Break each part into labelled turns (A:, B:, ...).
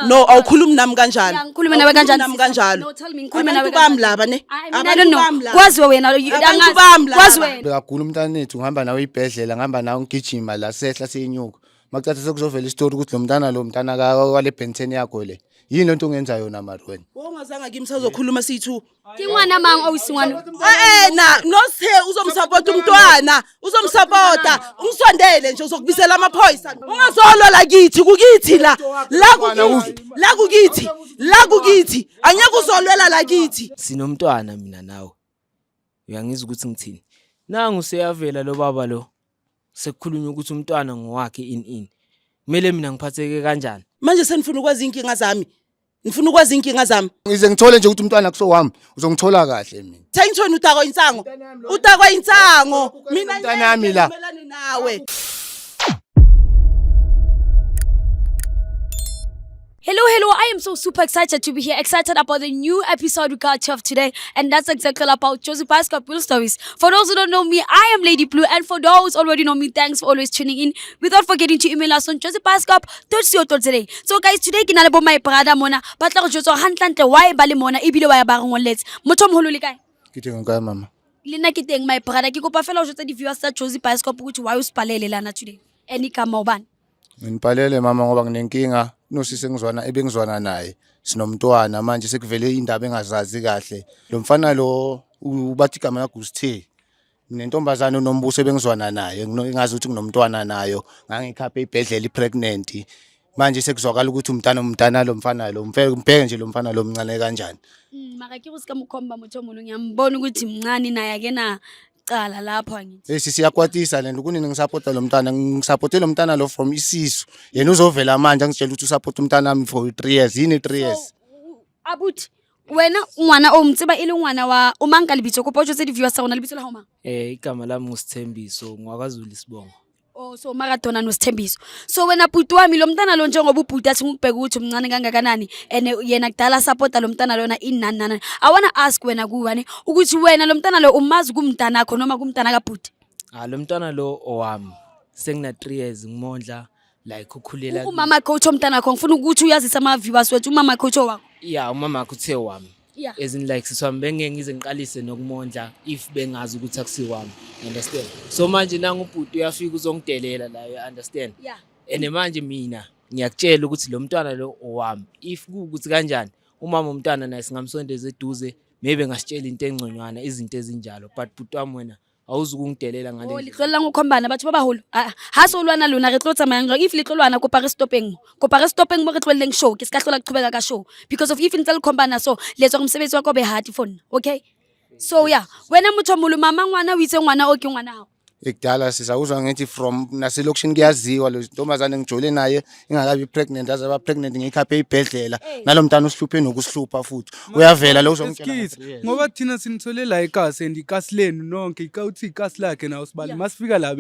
A: No, awukhulumi nami kanjalo.
B: Ngikhuluma nawe kanjani?
A: Nami kanjalo.
B: No, tell me ngikhuluma nawe
A: Abantu bami laba ne.
B: I don't know. Kwazi wena
A: Abantu
B: kwazi wena.
C: Bekagula umntanethu ngihamba nawe ibhedlela ngihamba nawe ngigijima la sehla seyinyuka. Makuthatha sekuzovela istory ukuthi lo mntana kwale bhenteni yakho le. Yini lento ongenza yona mari wena?
A: Ongazange kimi sazokhuluma sithu.
B: Kingwana mang awusingwana.
A: No se uzomsupport umntwana, uzomsupport, ungisondele nje uzokubisela amaphoyisa. Ungazolwa la kithi kukithi la kukithi. Anyeke uzolwela la kithi.
D: Sinomntwana mina nawe. Uyangizwa ukuthi ngithini? Nangu seyavela lo baba lo. Sekukhulunywa ukuthi umntwana ngowakhe in. Kumele mina ngiphatheke kanjani?
A: Manje senifuna ukwazi inkinga zami. Ngifuna ukwazi inkinga zami.
C: Ngize ngithole nje ukuthi umntwana kusowami, uzongithola kahle mina.
A: Sengithona utakwa insango. Utakwa insango. Mina
C: umntana yami la.
A: Nawe.
B: Hello, I am so super excited to be here, excited about the new episode we got of today, and that's exactly about Josie Pascal Real Stories. For those who don't know me, I am Lady Blue, and for those already know me, thanks for always tuning in. Without forgetting to email us on josiepascal.co.za. So guys, today ke na le bo my brother mona, batla go jotsa hantle why ba le mona ebile wa ya ba ngoletse. Motho moholo le kae?
C: Ke teng ka mama.
B: Le nna ke teng my brother, ke kopa fela go jotsa di viewers tsa Josie Pascal ukuthi why o spalele lana today. Any kama ubani?
C: Ngipalele mama ngoba nginenkinga. Nosise ebengizwana naye sinomntwana manje sekuvele indaba engazazi kahle lo mfana lo ubathi igama yakhe uSithe nentombazana unombuso ebengizwana naye ngingazi ukuthi kunomntwana nayo ngangikhaphe ibhedlela ipregnant manje sekuzwakala ukuthi umntana lo mfana lo mbheke nje lo mfana lo mncane kanjani
B: maka ke go sika mokhomba motho molo ngiyambona ukuthi mncane naye akena cala lapho angithi
C: siyakwatisa lento kunini ngisupporta lo mntana ngisupporte lo mntana lo from isisu yena uzovela manje angitshela ukuthi usupport umntana wami for 3 years yini 3 years
B: abuthi wena ngwana o mtsiba ile ngwana wa umanka lebitso kopa tse di viewers rona lebitso la homa
D: igama lami nguSithembiso ngwakwaZulu Sibongo.
B: Oh so maradona noSithembiso. So wena bhuti wami lo mntana lo njengoba ubhuti athi ngikubheka ukuthi umncane kangakanani and yena kudala supporta lo mntana lona inani. I wanna ask wena kuwane ukuthi wena lo mntana lo umazi kumntana akho noma kumntana kaBhuti?
D: Lo mntana lo owami sengina 3 years ngimondla like ukhulela.
B: Umama coach omntana akho ngifuna ukuthi uyazisa ama viewers wethu umama coach wakho.
D: Yeah umama akho uthe wami. As in like siswami bengeke ngize ngiqalise nokumondla if bengazi ukuthi akusiwami. Understand? So manje nanga ubhuti uyafika uzongidelela la you understand?
B: Yeah.
D: Ene manje mina ngiyakutshela ukuthi lo mntwana lo owami if kuukuthi kanjani umama umntwana naye singamsondeza eduze maybe ngasitshela into engconywana izinto ezinjalo but bhuti wami wena awuzukungidelela ngale.
B: Oh liqolela ngokhombana batho babaholo. Ha so lwana lona re tlotsa mayang if liqolwana kopa re stopping mo re tloleleng show ke ska hlola qhubeka ka show because of if intel khombana so letso umsebenzi wa ko be hard phone okay so yeah wena motho molo mama ngwana o itse ngwana o ke ngwana hao
C: ekudala sizawuzwa ngithi from naselokishini kuyaziwa lo ntombazane ngijole naye ingakabi pregnant azaba pregnant ngikhaphe ibhedlela nalomntana usihluphe nokusihlupha futhi uyavela lo uzongitshela
E: ngoba thina sinithole la ikasi and ikasi lenu nonke ikawuthi ikasi lakhe na usibali masifika la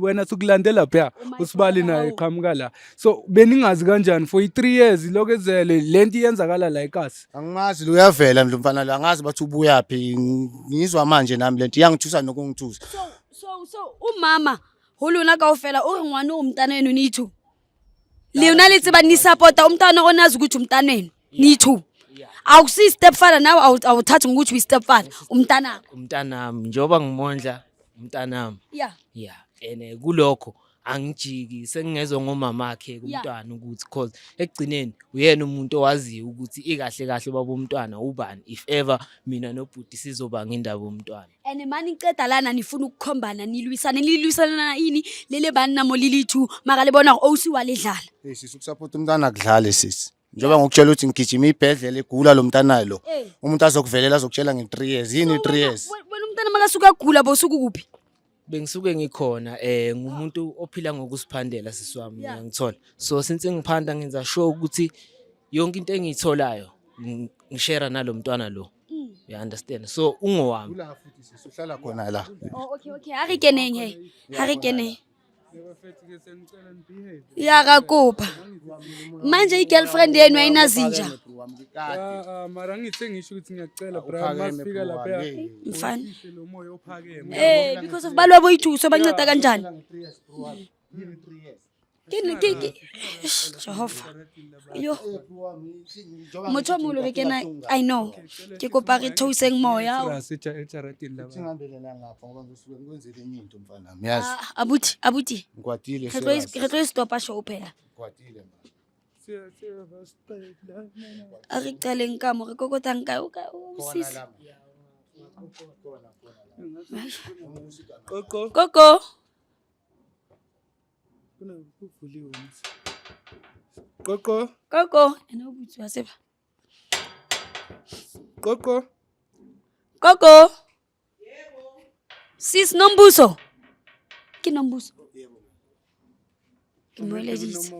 E: wena sokulandela phya usibali naye qhamuka la so beningazi kanjani for 3 years lokezele lento iyenzakala la ikasi
C: angimazi lo uyavela lo mfana lo angazi bathi ubuya phi ngizwa manje nami lento iyangithusa nokungithusa
B: So umama holona kaofela o re ngwana o mntana eno ni two leona le tseba ni supporta umntana onazi ukuthi umntana eno ni two awusi stepfather nawe awuthatha ukuthi stepfather
D: umntana njoba ngimondla umntana yeah ene kulokho angijiki sengingezwe ngomama akhe kumntwana ukuthi cause ekugcineni uyena umuntu owaziyo ukuthi ikahle kahle baba umntwana ubani if ever mina nobhuti sizoba ngindaba umntwana
B: ene mani iceda lana nifuna ukukhombana nilwisana ini lele bani namo lilithu maka lebona ousi waledlala
C: sisukusupport umntwana akudlale sisi njoba ngokutshela ukuthi ngigijima ibhedlela egula lo mntana lo umuntu azokuvelela azokutshela nge3 years yini 3 years
B: wena umntana makasuka gula bosuku kuphi
D: bengisuke ngikhona ngumuntu ophila ngokusiphandela sisiwami ngiyangithola so since ngiphanda ngenza sure ukuthi yonke into engiyitholayo ngishare nalo mntwana lo you understand so ungowami
C: la futhi sisuhlala khona la
B: okay ha re keneng ya kakupa manje igirlfriend yenu ayinazinja
E: mara ngithe ngisho ukuthi ngiyacela bra masifika lapha
B: mfana
E: lo moya ophakeme
B: because of balwa boyithuso banceda kanjani Jehova. Yo. Motho mo lo ke na I know. Ke kopa re theoseng moya.
C: Singambelelanga ngapha ngoba ngisuke ngikwenzele enye into mfana nami. Yazi.
B: Abuti.
C: Ngikwatile
B: Re tlo stopa show phela.
C: Ngikwatile man.
B: A re qaleng ka mo re kokotang ka o sis. Koko. Koko. Ena o butswa seba.
E: Koko.
B: Sis Nombuso. Ke Nombuso. Ke moeleditse.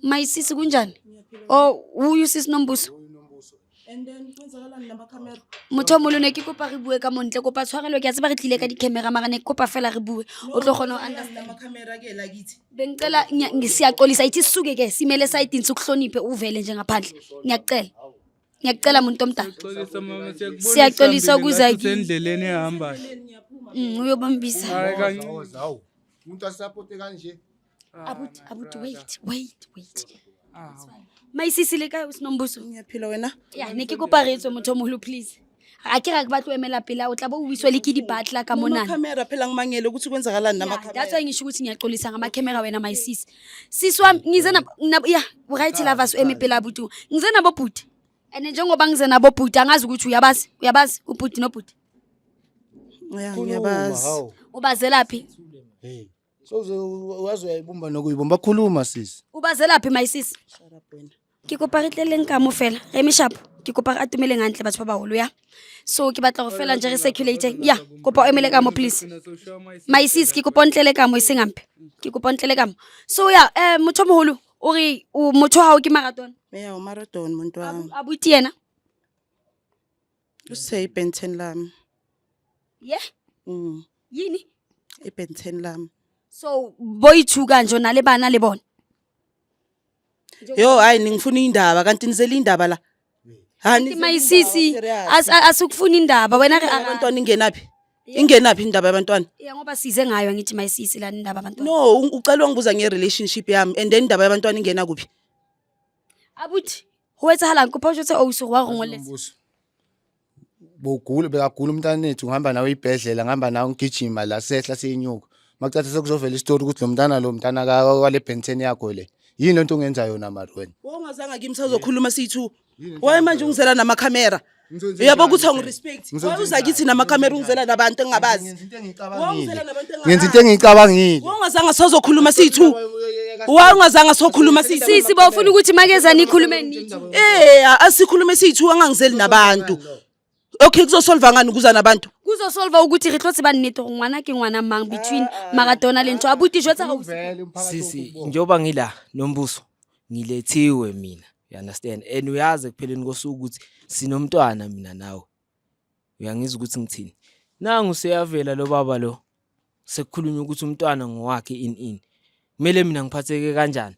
B: My sis kunjani? Oh, who you sis Nombuso?
A: And then kwenzakalani nama camera?
B: Motho mo lone ke kopa re bue ka montle kopa tshwarelo ke a tseba re tlile ka di-camera mara ne kopa fela re bue o tlo gona ho understand
A: Nama camera ke lakithi.
B: bengicela ngisiyaxolisa ithi sisuke ke simele sayidini sokuhloniphe uvele nje ngaphandle ngiyacela muntu omdala siyaxolisa ukuza
E: endleleni ehambayo
B: uyobambisa
C: Hawu. Umuntu asupporte kanje.
B: abuti wait my sisi le ka usinombuso
A: Ngiyaphila wena.
B: ya ne ke kopa re tswe motho o moholo please a ke ra ke batlo emela pela o tla bo uwiswe le ke di batla ka
A: Nama
B: monana
A: camera phela ngimangele ukuthi kwenzakalani nama camera.
B: that's why ngisho ukuthi ngiyaxolisa ngama camera wena my sis wami ngize na right lovers emipela abuti ngize nabo bhuti and njengoba ngize nabo bhuti angazi ukuthi uyabazi ubhuti nobhuti
A: Yeah, ngiyabazi.
B: ubazelaphi
C: Hey. So wazi uyayibumba nokuyibumba khuluma sisi.
B: ubazelaphi my sis
A: Shut up wena.
B: ke kopa re tleleng ka mo fela re meshapo ke kopa re atumele ngantle batho ba baholo ya so ke batla go fela nje re circulate ya kopa o emele ka mo please my sis ke kopa ntlele ka mo isengampe ke kopa ntlele ka mo so ya motho moholo o re motho ha o ke marathon
A: Yeah, marathon muntu wami.
B: abuti yena
A: Usay ibenten lami.
B: Yini
A: Ibenten lami.
B: so boy two kanje nale bana le bona
A: Yo hayi ningifuna indaba kanti nizela indaba la. Hani
B: my sisi asukufuna indaba wena ke
A: abantwana ingenaphi? Ingenaphi indaba yabantwana?
B: ya ngoba size ngayo ngithi my sisi la indaba abantwana
A: No, ucela ngibuza nge-relationship yami and then indaba yabantwana ingena kuphi?
B: abuti ho etsahala kopa o jotse o so wa rongoletse
C: Bekagula umntanethu ngihamba nawe ibhedlela ngihamba nawe ngigijima la sehla seyinyuka. Makuthatha sekuzovela istory ukuthi lo mntana wale Benten yakho le. Yini lento ungenza yona mari wena?
A: Wongazanga kimi sazokhuluma sithu. Waye manje ungizela nama camera. Uyabo ukuthi angirespect. Waye uza kithi nama camera ungizela nabantu engabazi. Wongizela nabantu engabazi.
C: Ngenza into engicabangile.
A: Wongazanga sazokhuluma sithu. Wongazanga sokhuluma sithu.
B: sisi bawufuna ukuthi makeza nikhulume nithi
A: Asikhulume sithu angangizeli nabantu. Okay kuzosolva ngani ukuza nabantu?
B: kuzosolva ukuthi re tlotse ba nnete go ngwana ke ngwana mang between maratona le ntho abuti jwetsa go
D: Sisi njoba ngila Nombuso ngilethiwe mina. You understand? And uyazi kupheleni kosuku ukuthi sinomntwana mina nawe. Uyangizwa ukuthi ngithini? Nangu seyavela lo baba lo. Sekukhulunywa ukuthi umntwana ngowakhe in. Kumele mina ngiphatheke kanjani?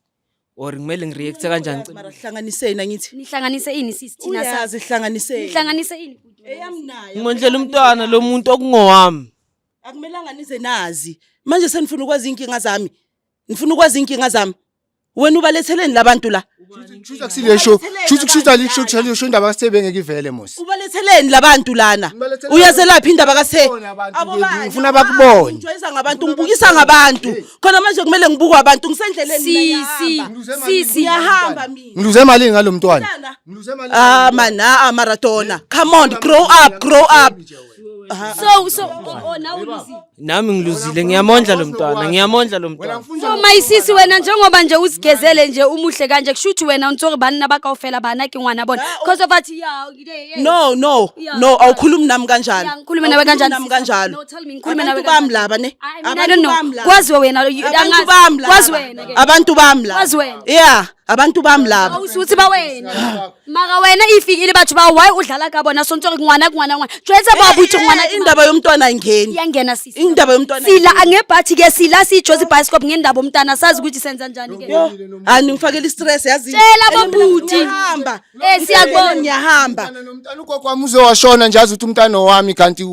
D: Or kumele ngireact kanjani?
A: Mara hlanganisena ngithi.
B: nihlanganise ini sisi thina
A: Uyazi hlanganisena.
B: nihlanganise ini
A: Eyamnayo.
D: Ngimondlela umntwana lo muntu okungowami.
A: Akumelanga nize nazi. Manje senifuna ukwazi inkinga zami. Nifuna ukwazi inkinga zami. Wena ubaletheleni labantu la.
C: Chuza kusile show. Chuza lisho show indaba kasebe ngeke ivele mos.
A: Ubaletheleni labantu lana. Uyazelaphi indaba kase?
C: Ngifuna bakubone.
A: Ngijwayeza ngabantu ngibukisa ngabantu. Khona manje kumele ngibukwe abantu ngisendleleni
B: sisi
A: ngiyahamba mina.
C: Ngiluze imali ngalomntwana. Ngiluze imali.
A: Mana maratona. Come on, grow up.
B: so now uluzi
D: Nami ngiluzile ngiyamondla lo mntwana.
B: so my sisi wena njengoba nje usigezele nje umuhle kanje kushuthi wena untsori bani nabakawufela bana ke ngwana bona because of athi
A: No, awukhulumi nami kanjalo.
B: ngikhulume nawe kanjani
A: Nami kanjalo.
B: no tell me ngikhulume nawe
A: Abantu bami laba ne.
B: I don't know kwaziwe wena
A: Abantu bami laba.
B: kwazi wena ke
A: Abantu bami laba.
B: Kwazi wena.
A: Yeah, abantu bami laba.
B: awusuthi ba wena mara wena ifikile batho ba why udlala ka bona sontsori ngwana jwetsa ba buthi ngwana
A: Indaba yomntwana ayingeni.
B: iyangena sisi
A: Indaba yomntwana.
B: sila angebhathi ke sila sijozi bicycle ngendaba umntana sazi ukuthi senza njani ke
A: Ani ngifakela istress yazi.
B: Tshela bobuti.
A: Ngiyahamba.
B: Siyakubona
A: Ngiyahamba.
C: Nomntana ugogo wami uzowashona nje azi ukuthi umntana wami kanti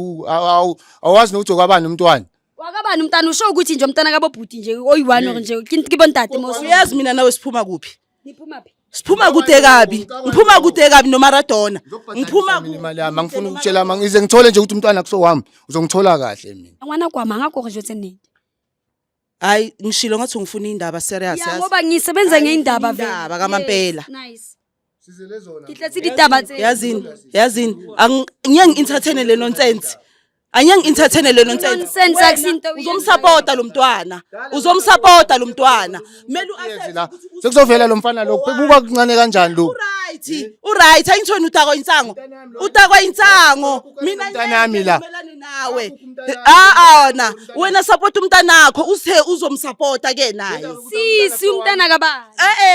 C: awazi nokuthi okwabani umntwana.
B: Wakabani umntana usho ukuthi nje umntana kabobhuti nje oyi1 nje kibontate mos.
A: Uyazi mina nawe siphuma kuphi?
B: Niphuma phi?
A: Siphuma kude kabi. Ngiphuma kude kabi no Maradona. Ngiphuma
C: imali yami angifuni ukutshela ngize ngithole nje ukuthi umntwana kuso wami uzongithola kahle mina.
B: Ngwana kwama ngakho nje uthenini.
A: Hayi ngishilo ngathi ngifuna indaba serious
B: yazi. Ngoba ngisebenza ngeindaba vele.
A: Indaba kaMampela.
B: Nice.
C: Sizele zona.
B: Ngihlethi idaba tse.
A: Yazini ngiyeng entertain le nonsense. Anyang entertain le nonsense.
B: Nonsense akusinto.
A: Uzomsupporta lo mntwana. Uzomsupporta lo mntwana. Kumele
C: la. Sekuzovela lo mfana lo kubuka kuncane kanjani lo.
A: Uright ayingithoni utakwa insango. Utakwa insango. Mina
C: mntanami la.
A: Nawe. Na wena support umntanakho uthe uzomsupporta ke naye.
B: Sisi umntana kabani?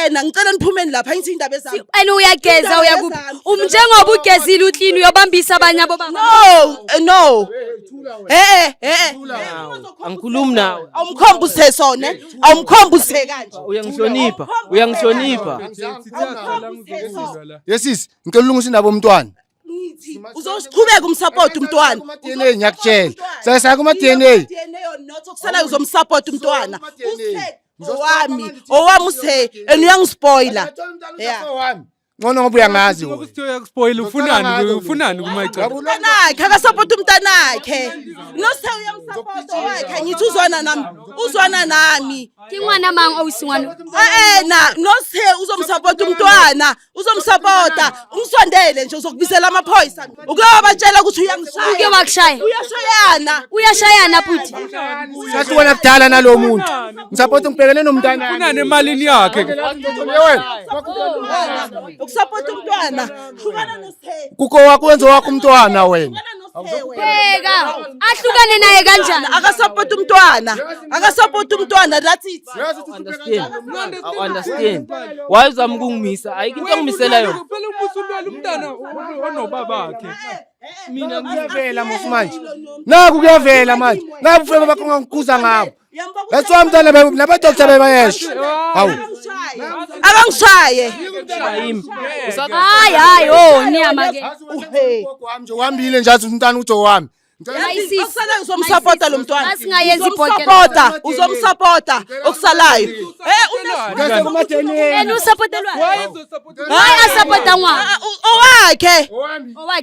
A: Na ngicela niphumeni lapha ngithi indaba ezami.
B: Wena uyageza uyakuphi? Umnjengoba ugezile uklini uyobambisa abanye abo baba.
A: No.
D: Angikhulumi nawe.
A: Awumkhombuse sona. Awumkhombuse kanje.
D: Uyangihlonipha.
C: Yesisi ngicela ulungisa indaba omntwana.
A: Uzosiqhubeka umsupport umntwana.
C: DNA ngiyakutshela. Saya kuma DNA.
A: DNA not okusala uzomsupport umntwana. Owami use uyangispoiler. Yeah.
C: Ngono ngoba uyangazi
E: Ngoba uthi uyakuspoil ufunani kumayicha.
A: Umntanakhe akasupport umntanakhe. Nose uyamsupport wakhe ngithi uzwana nami.
B: Kingwana manga owusingwana.
A: Nose uzomsupport umntwana. Uzomsupporta. Ungisondele nje uzokubisela amaphoyisa. Ukuyobatshela ukuthi uyangishaya.
B: Uke wakushaya. Uyashayana futhi.
C: Sathi wena kudala nalo muntu. Ngisupport ngibhekene nomntana.
E: Ufunani emalini yakhe.
A: Support umntwana hlukana noSithe
C: Kuko wakho wenza wakho umntwana wena
B: Bheka ahlukane naye kanjani
A: akasupport umntwana that's it
D: Understand why uzamkungimisa ayikho into ngimisela yona
E: Phela umusulwela umntana onobabakhe
C: mina ngiyavela manje naku kuyavela manje ngabe ufike bakho ngikuza ngabo That's why umntana nabadokotela bebayesho hawu
A: abangishaye
B: hayi niyama ke
C: uhambile nje athi umntana uTho wami
A: Okusalayo uzomsupporta lo mntwana.
B: Asingayenza ibhokela.
A: Uzomsupporta okusalayo.
C: Ngase kumatheni.
B: Yena usupportelwa. Hayi asupporta ngwa.
A: Owakhe.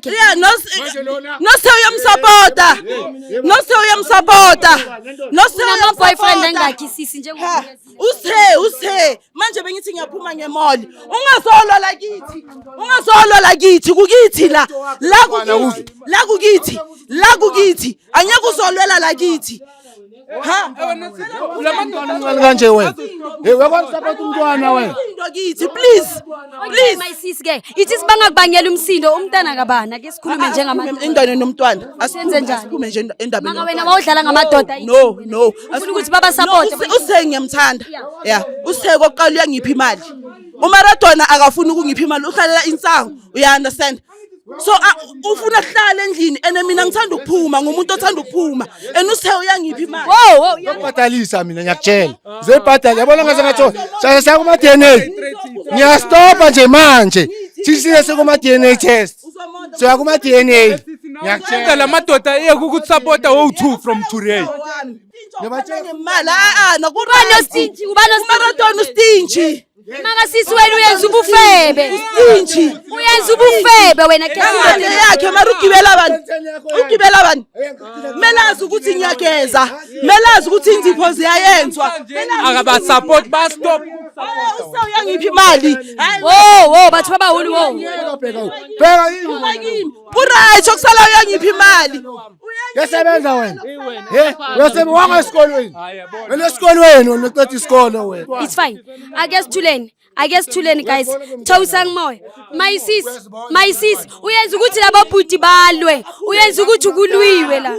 A: Yeah, nose uyamsupporta. Nose
B: Una boyfriend engakhi sisi njengoba.
A: Uthe manje bengithi ngiyaphuma ngemoli. Ungazolwa kithi kukithi la kukithi anyeke uzolwela la kithi
C: Lamantwana kanje wena uyakwazi support umntwana wena
A: into kithi please
B: My sis ke ithi sibangakubangela umsindo umntana kabana ke sikhulume njengabantu
A: indane nomntwana
B: asenze njani
A: asikhulume nje endabeni
B: maka wena bawudlala ngamadoda
A: no
B: afuna ukuthi baba support
A: Usithe ngiyamthanda yeah Usithe koqala uyangipha imali uMaradona akafuni ukungipha imali uhlalela insango uya understand So ufuna kuhlala endlini ene mina ngithanda ukuphuma ngumuntu othanda ukuphuma Usithe uyangipha imali
C: Ngiyabhadalisa mina ngiyakutshela uzoyibhadala yabona ngaze ngathi saya kuma DNA ngiyastopa nje manje sisile sekuma DNA test so kuma DNA
E: ngiyakutshela lamadoda ekuthi supporta wo2 from today
A: Ngibatshela imali
B: ubani ostinchi
A: uMaradona ustinchi
B: Maka sisi wena uyenza ubufebe
A: ustinchi
B: uyenza ubufebe wena ke
A: yakhe mara ugibela abantu melazi ukuthi ngiyageza melazi ukuthi inzipho ziyayenzwa
E: akaba support ba stop
A: usawuyangipha imali
B: bathi babahulu
C: bheka yini
A: Right okusala uyangipha imali
C: yasebenza wena uyasebenza wanga esikolweni wena esikolweni wena uqeda isikolo wena
B: It's fine I guess tuleni guys Thawusang moya my sis uyenza ukuthi labo bhuti balwe uyenza ukuthi kulwiwe la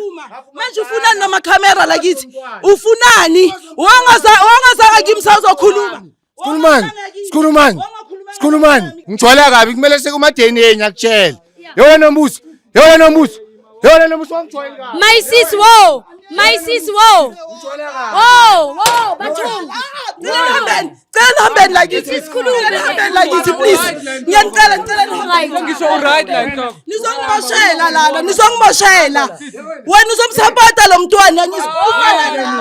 A: manje ufunani namakhamera lakithi ufunani wangazaka kimsa uzokhuluma
C: Sikhulumani ngijwala kabi kumele sekuma DNA ngiyakutshela yewena nombuso Yona lo musongithola.
B: My sis, whoa. My sis, whoa. Whoa, bathong.
A: Cela hambeni lakithi. Cela hambeni lakithi please. Ngiyanicela nihambe.
E: Ngisho right like dog.
A: Nizongimoshela lana, nizongimoshela. Wena uzomsapota lo mntwana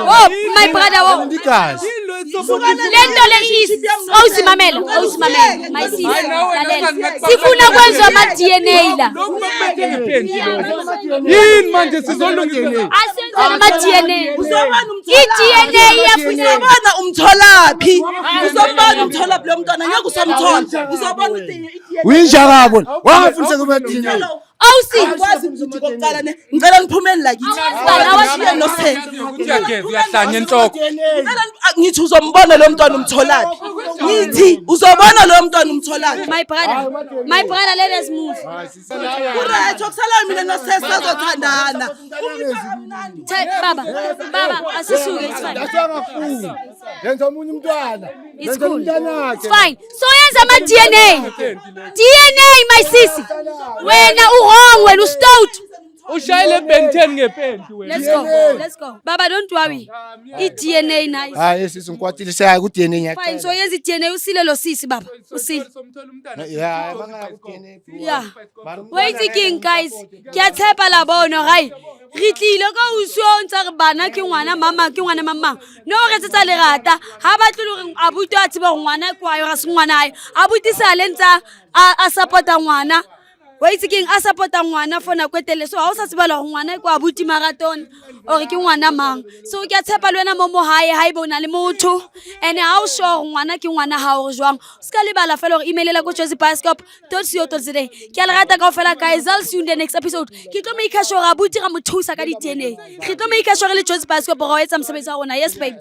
B: Oh, my brother, whoa.
C: Ndikazi.
B: Lento le is awusimamela my sis lalela sifuna kwenziwa ama DNA la
E: Yini manje sizolungisa.
B: asenze ama DNA
A: Uzobona
B: i-DNA iyafuna
A: uzobona umtholaphi. Uzobona umtholaphi lo mntwana ngeke usamthola. Uzobona
C: Uyinjakabo. Wafundisa kubathini.
B: awusi
A: Akwazi ukuthi kokuqala ne ngicela niphumeni lakithi. Awashiye noSenzo.
E: Uyageza uyahlanya enhloko.
A: Ngithi uzombona lo mntwana umtholaphi. Ngithi uzobona lo mntwana umtholaphi.
B: my brother let us move
A: Right, okusalayo mina noSenzo sizothandana.
B: baba asisuke it's fine
C: Asangafuni. Yenza umunye umntwana.
B: it's cool it's fine so yenza ama DNA my sis wena uhong wena ustout
E: Ushayile Ben10 ngepenti wena.
B: let's go baba don't worry i-DNA nice
C: Hayi sisi ngikwatile siya ku DNA
B: fine
C: ngiyacela.
B: so yenza i-DNA usile lo sisi baba usile
C: Yeah, bangaya ku DNA.
B: yeah wait king guys ke a tshepa la bona gai re tlile ka uswa ntse re bana ke ngwana mama no re tsetsa lerata ha ba tlile re abuti a tseba ngwana kwayo ga se ngwana ae abuti sa le ntsa a supporta ngwana wait king a supporta ngwana for na kwetele so ha o sa tseba la ngwana kwa abuti marathon o re ke ngwana mang so ke a tshepa le wena mo hae ha ibona le motho ene ha o sure ngwana ke ngwana ha o jwang ska le bala fela re emailela go josepascop.co.za ke a le rata ka ofela guys I'll see you in the next episode ke tlo make sure abuti ga mothusa ka di DNA ke tlo make sure le Josepascop go etsa mosebetsi wa rona yes babe